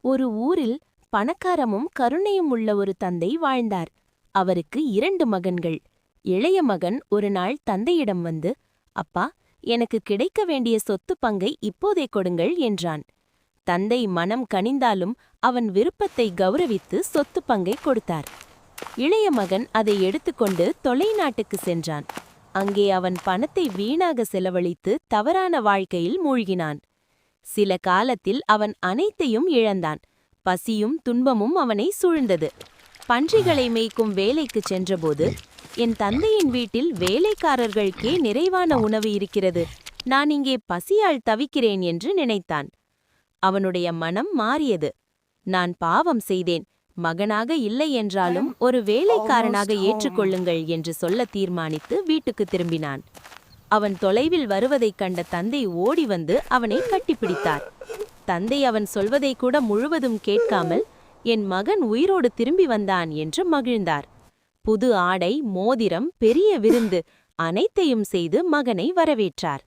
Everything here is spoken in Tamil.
ஒரு ஊரில் பணக்காரமும் கருணையும் உள்ள ஒரு தந்தை வாழ்ந்தார். அவருக்கு 2 மகன்கள். இளைய மகன் ஒரு நாள் தந்தையிடம் வந்து, அப்பா, எனக்கு கிடைக்க வேண்டிய சொத்து பங்கை இப்போதே கொடுங்கள் என்றான். தந்தை மனம் கனிந்தாலும் அவன் விருப்பத்தை கௌரவித்து சொத்து பங்கை கொடுத்தார். இளைய மகன் அதை எடுத்துக்கொண்டு தொலைநாட்டுக்கு சென்றான். அங்கே அவன் பணத்தை வீணாக செலவழித்து தவறான வாழ்க்கையில் மூழ்கினான். சில காலத்தில் அவன் அனைத்தையும் இழந்தான். பசியும் துன்பமும் அவனை சூழ்ந்தது. பன்றிகளை மேய்க்கும் வேலைக்குச் சென்றபோது, என் தந்தையின் வீட்டில் வேலைக்காரர்களுக்கே நிறைவான உணவு இருக்கிறது, நான் இங்கே பசியால் தவிக்கிறேன் என்று நினைத்தான். அவனுடைய மனம் மாறியது. நான் பாவம் செய்தேன், மகனாக இல்லை என்றாலும் ஒரு வேலைக்காரனாக ஏற்றுக்கொள்ளுங்கள் என்று சொல்ல தீர்மானித்து வீட்டுக்கு திரும்பினான். அவன் தொலைவில் வருவதைக் கண்ட தந்தை ஓடி வந்து அவனை கட்டிப்பிடித்தார். தந்தை அவன் சொல்வதை கூட முழுவதும் கேட்காமல், என் மகன் உயிரோடு திரும்பி வந்தான் என்று மகிழ்ந்தார். புது ஆடை, மோதிரம், பெரிய விருந்து அனைத்தையும் செய்து மகனை வரவேற்றார்.